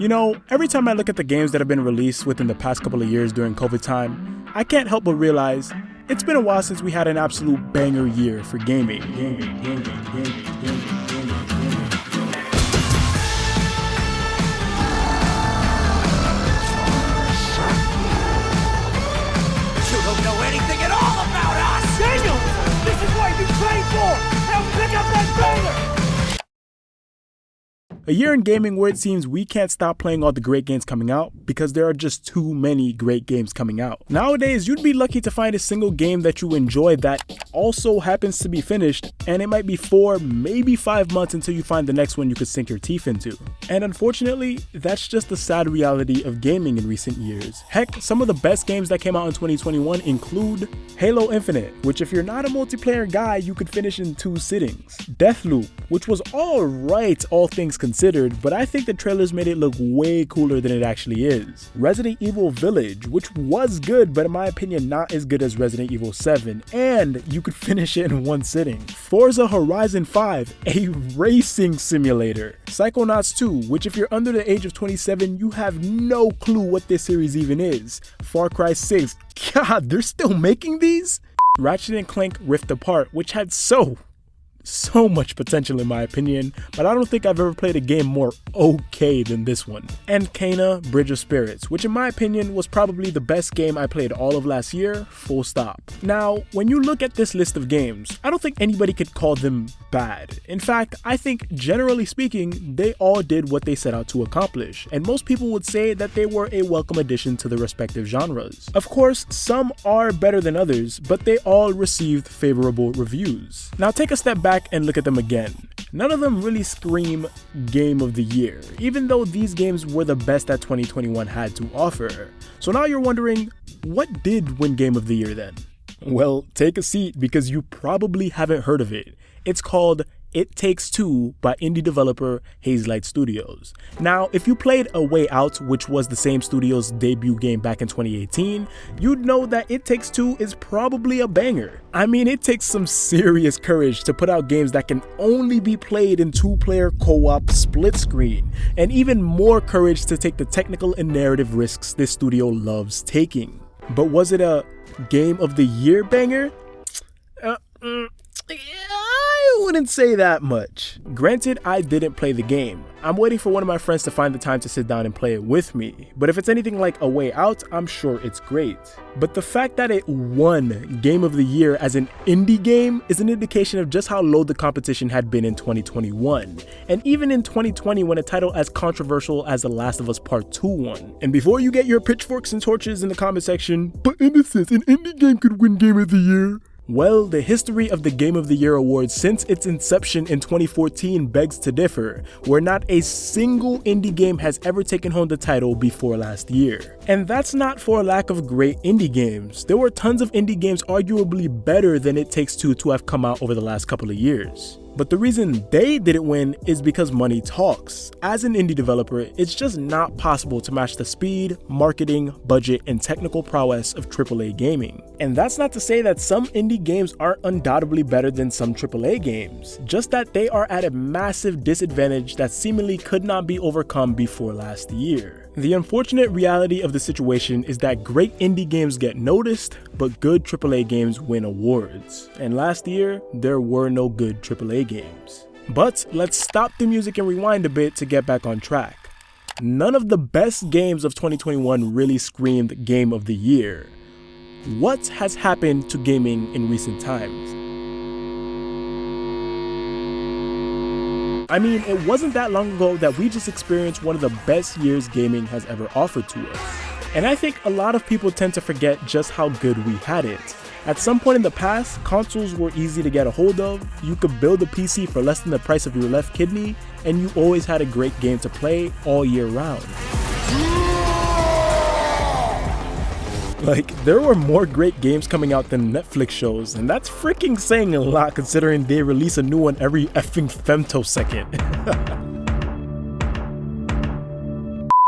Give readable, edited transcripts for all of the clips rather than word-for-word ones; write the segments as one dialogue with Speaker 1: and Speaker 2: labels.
Speaker 1: You know, every time I look at the games that have been released within the past couple of years during COVID time, I can't help but realize it's been a while since we had an absolute banger year for gaming.
Speaker 2: You don't know anything at all about us!
Speaker 3: Daniel! This is what you trained for! Now pick up that banger!
Speaker 1: A year in gaming where it seems we can't stop playing all the great games coming out because there are just too many great games coming out. Nowadays, you'd be lucky to find a single game that you enjoy that also happens to be finished, and it might be 4, maybe 5 months until you find the next one you could sink your teeth into. And unfortunately, that's just the sad reality of gaming in recent years. Heck, some of the best games that came out in 2021 include Halo Infinite, which if you're not a multiplayer guy, you could finish in 2 sittings. Deathloop, which was alright all things considered, but I think the trailers made it look way cooler than it actually is. Resident Evil Village, which was good, but in my opinion not as good as Resident Evil 7, and you could finish it in 1 sitting. Forza Horizon 5, a racing simulator. Psychonauts 2, which if you're under the age of 27, you have no clue what this series even is. Far Cry 6, God, they're still making these? Ratchet & Clank Rift Apart, which had so much potential in my opinion, but I don't think I've ever played a game more okay than this one. And Kena Bridge of Spirits, which in my opinion was probably the best game I played all of last year, full stop. Now, when you look at this list of games, I don't think anybody could call them bad. In fact, I think generally speaking, they all did what they set out to accomplish, and most people would say that they were a welcome addition to the respective genres. Of course, some are better than others, but they all received favorable reviews. Now take a step back and look at them again. None of them really scream Game of the Year, even though these games were the best that 2021 had to offer. So now you're wondering, what did win Game of the Year then? Well, take a seat because you probably haven't heard of it. It's called It Takes Two by indie developer Hazelight Studios. Now, if you played A Way Out, which was the same studio's debut game back in 2018, you'd know that It Takes Two is probably a banger. I mean, it takes some serious courage to put out games that can only be played in 2-player co-op split screen, and even more courage to take the technical and narrative risks this studio loves taking. But was it a Game of the Year banger? I wouldn't say that much. Granted, I didn't play the game. I'm waiting for one of my friends to find the time to sit down and play it with me. But if it's anything like A Way Out, I'm sure it's great. But the fact that it won Game of the Year as an indie game is an indication of just how low the competition had been in 2021. And even in 2020 when a title as controversial as The Last of Us Part 2 won. And before you get your pitchforks and torches in the comment section, but in a sense, an indie game could win Game of the Year. Well, the history of the Game of the Year award since its inception in 2014 begs to differ, where not a single indie game has ever taken home the title before last year. And that's not for a lack of great indie games. There were tons of indie games arguably better than It Takes Two to have come out over the last couple of years. But the reason they didn't win is because money talks. As an indie developer, it's just not possible to match the speed, marketing, budget, and technical prowess of AAA gaming. And that's not to say that some indie games aren't undoubtedly better than some AAA games, just that they are at a massive disadvantage that seemingly could not be overcome before last year. The unfortunate reality of the situation is that great indie games get noticed, but good AAA games win awards. And last year, there were no good AAA games. But let's stop the music and rewind a bit to get back on track. None of the best games of 2021 really screamed Game of the Year. What has happened to gaming in recent times? I mean, it wasn't that long ago that we just experienced one of the best years gaming has ever offered to us. And I think a lot of people tend to forget just how good we had it. At some point in the past, consoles were easy to get a hold of, you could build a PC for less than the price of your left kidney, and you always had a great game to play all year round. Like, there were more great games coming out than Netflix shows, and that's freaking saying a lot considering they release a new one every effing femtosecond.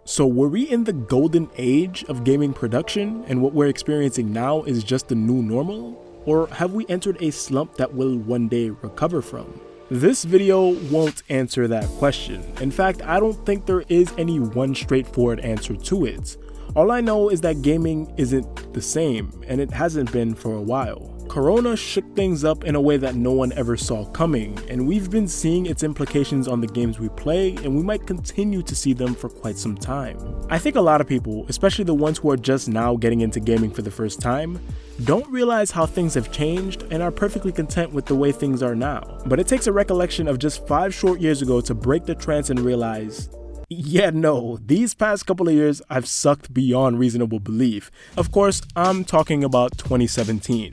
Speaker 1: So were we in the golden age of gaming production, and what we're experiencing now is just the new normal? Or have we entered a slump that we'll one day recover from? This video won't answer that question. In fact, I don't think there is any one straightforward answer to it. All I know is that gaming isn't the same, and it hasn't been for a while. Corona shook things up in a way that no one ever saw coming, and we've been seeing its implications on the games we play, and we might continue to see them for quite some time. I think a lot of people, especially the ones who are just now getting into gaming for the first time, don't realize how things have changed and are perfectly content with the way things are now. But it takes a recollection of just 5 short years ago to break the trance and realize, yeah, no, these past couple of years I've sucked beyond reasonable belief. Of course, I'm talking about 2017.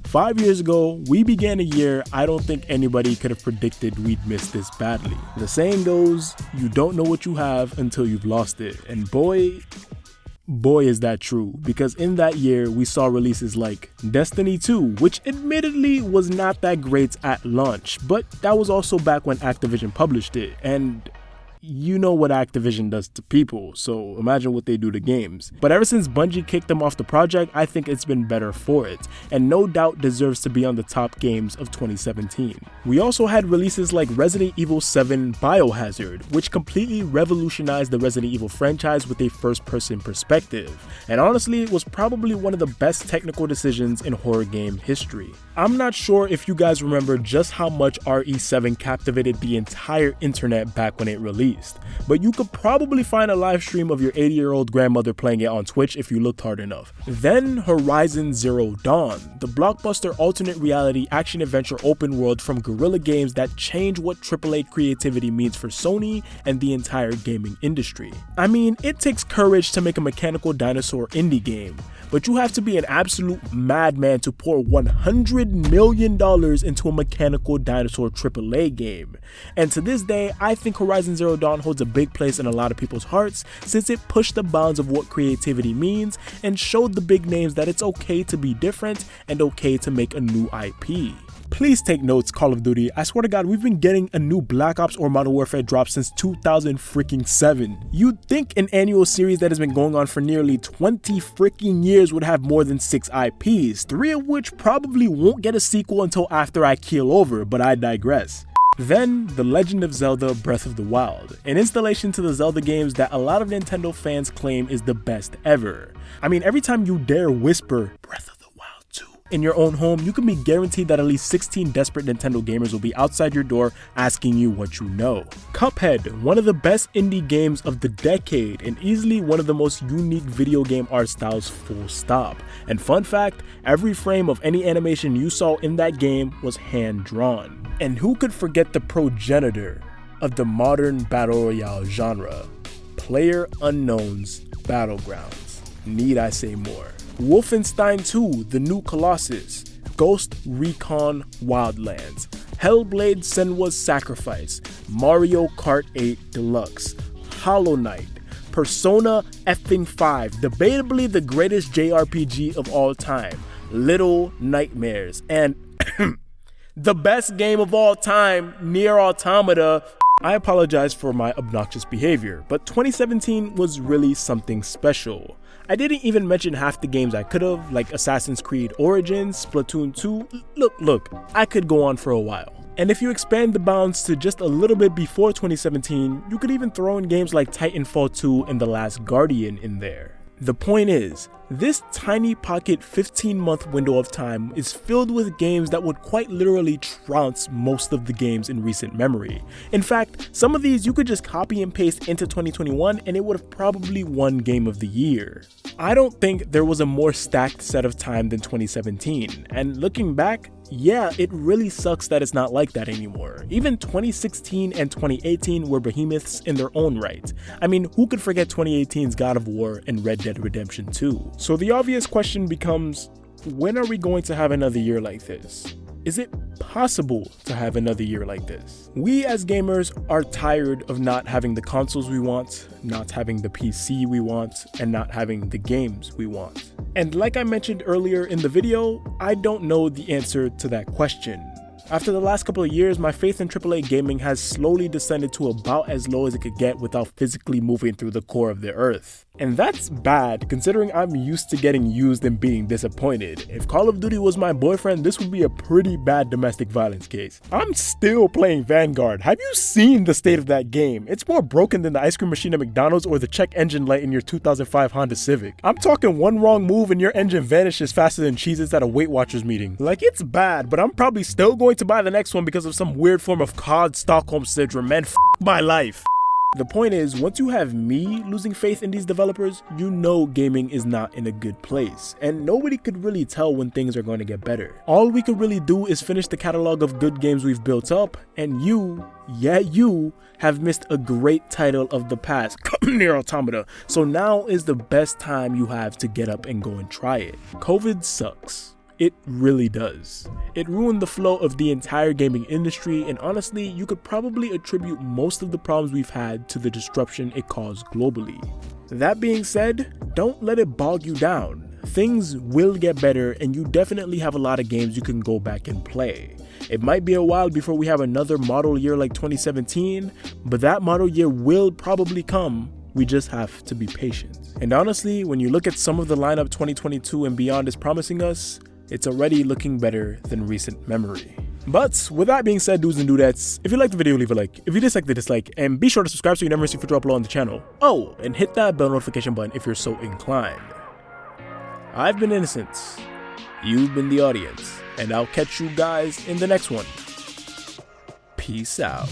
Speaker 1: Five years ago, we began a year I don't think anybody could have predicted we'd miss this badly. The saying goes, you don't know what you have until you've lost it. And boy is that true, because in that year we saw releases like Destiny 2, which admittedly was not that great at launch, but that was also back when Activision published it, and you know what Activision does to people, so imagine what they do to games. But ever since Bungie kicked them off the project, I think it's been better for it, and no doubt deserves to be on the top games of 2017. We also had releases like Resident Evil 7 Biohazard, which completely revolutionized the Resident Evil franchise with a first-person perspective, and honestly it was probably one of the best technical decisions in horror game history. I'm not sure if you guys remember just how much RE7 captivated the entire internet back when it released. But you could probably find a live stream of your 80-year-old grandmother playing it on Twitch if you looked hard enough. Then Horizon Zero Dawn, the blockbuster alternate reality action-adventure open world from Guerrilla Games that changed what AAA creativity means for Sony and the entire gaming industry. I mean, it takes courage to make a mechanical dinosaur indie game, but you have to be an absolute madman to pour $100 million into a mechanical dinosaur AAA game. And to this day, I think Horizon Zero Dawn holds a big place in a lot of people's hearts since it pushed the bounds of what creativity means and showed the big names that it's okay to be different and okay to make a new IP. Please take notes, Call of Duty. I swear to God, we've been getting a new Black Ops or Modern Warfare drop since 2007. You'd think an annual series that has been going on for nearly 20 freaking years would have more than 6 IPs, 3 of which probably won't get a sequel until after I keel over, but I digress. Then, The Legend of Zelda Breath of the Wild, an installation to the Zelda games that a lot of Nintendo fans claim is the best ever. I mean, every time you dare whisper Breath of the Wild 2 in your own home, you can be guaranteed that at least 16 desperate Nintendo gamers will be outside your door asking you what you know. Cuphead, one of the best indie games of the decade and easily one of the most unique video game art styles, full stop. And fun fact, every frame of any animation you saw in that game was hand drawn. And who could forget the progenitor of the modern battle royale genre, PlayerUnknown's Battlegrounds? Need I say more? Wolfenstein 2, The New Colossus, Ghost Recon Wildlands, Hellblade Senua's Sacrifice, Mario Kart 8 Deluxe, Hollow Knight, Persona effing 5, debatably the greatest JRPG of all time, Little Nightmares, and the best game of all time, Nier Automata. I apologize for my obnoxious behavior, but 2017 was really something special. I didn't even mention half the games I could have, like Assassin's Creed Origins, Splatoon 2, look, I could go on for a while. And if you expand the bounds to just a little bit before 2017, you could even throw in games like Titanfall 2 and The Last Guardian in there. The point is, this tiny pocket 15-month window of time is filled with games that would quite literally trounce most of the games in recent memory. In fact, some of these you could just copy and paste into 2021 and it would have probably won Game of the Year. I don't think there was a more stacked set of time than 2017, and looking back, yeah, it really sucks that it's not like that anymore. Even 2016 and 2018 were behemoths in their own right. I mean, who could forget 2018's God of War and Red Dead Redemption 2? So the obvious question becomes, when are we going to have another year like this? Is it possible to have another year like this? We as gamers are tired of not having the consoles we want, not having the PC we want, and not having the games we want. And like I mentioned earlier in the video, I don't know the answer to that question. After the last couple of years, my faith in AAA gaming has slowly descended to about as low as it could get without physically moving through the core of the earth. And that's bad, considering I'm used to getting used and being disappointed. If Call of Duty was my boyfriend, this would be a pretty bad domestic violence case. I'm still playing Vanguard. Have you seen the state of that game? It's more broken than the ice cream machine at McDonald's or the check engine light in your 2005 Honda Civic. I'm talking one wrong move and your engine vanishes faster than Cheez-Its at a Weight Watchers meeting. Like, it's bad, but I'm probably still going to buy the next one because of some weird form of COD Stockholm Syndrome. Man, f my life. The point is, once you have me losing faith in these developers, you know gaming is not in a good place, and nobody could really tell when things are going to get better. All we could really do is finish the catalog of good games we've built up, and you have missed a great title of the past, Nier Automata, so now is the best time you have to get up and go and try it. COVID sucks. It really does. It ruined the flow of the entire gaming industry, and honestly, you could probably attribute most of the problems we've had to the disruption it caused globally. That being said, don't let it bog you down. Things will get better, and you definitely have a lot of games you can go back and play. It might be a while before we have another model year like 2017, but that model year will probably come. We just have to be patient. And honestly, when you look at some of the lineup 2022 and beyond is promising us, it's already looking better than recent memory. But with that being said, dudes and dudettes, if you liked the video, leave a like. If you disliked the dislike, and be sure to subscribe so you never miss a future upload on the channel. Oh, and hit that bell notification button if you're so inclined. I've been Innocent, you've been the audience, and I'll catch you guys in the next one. Peace out.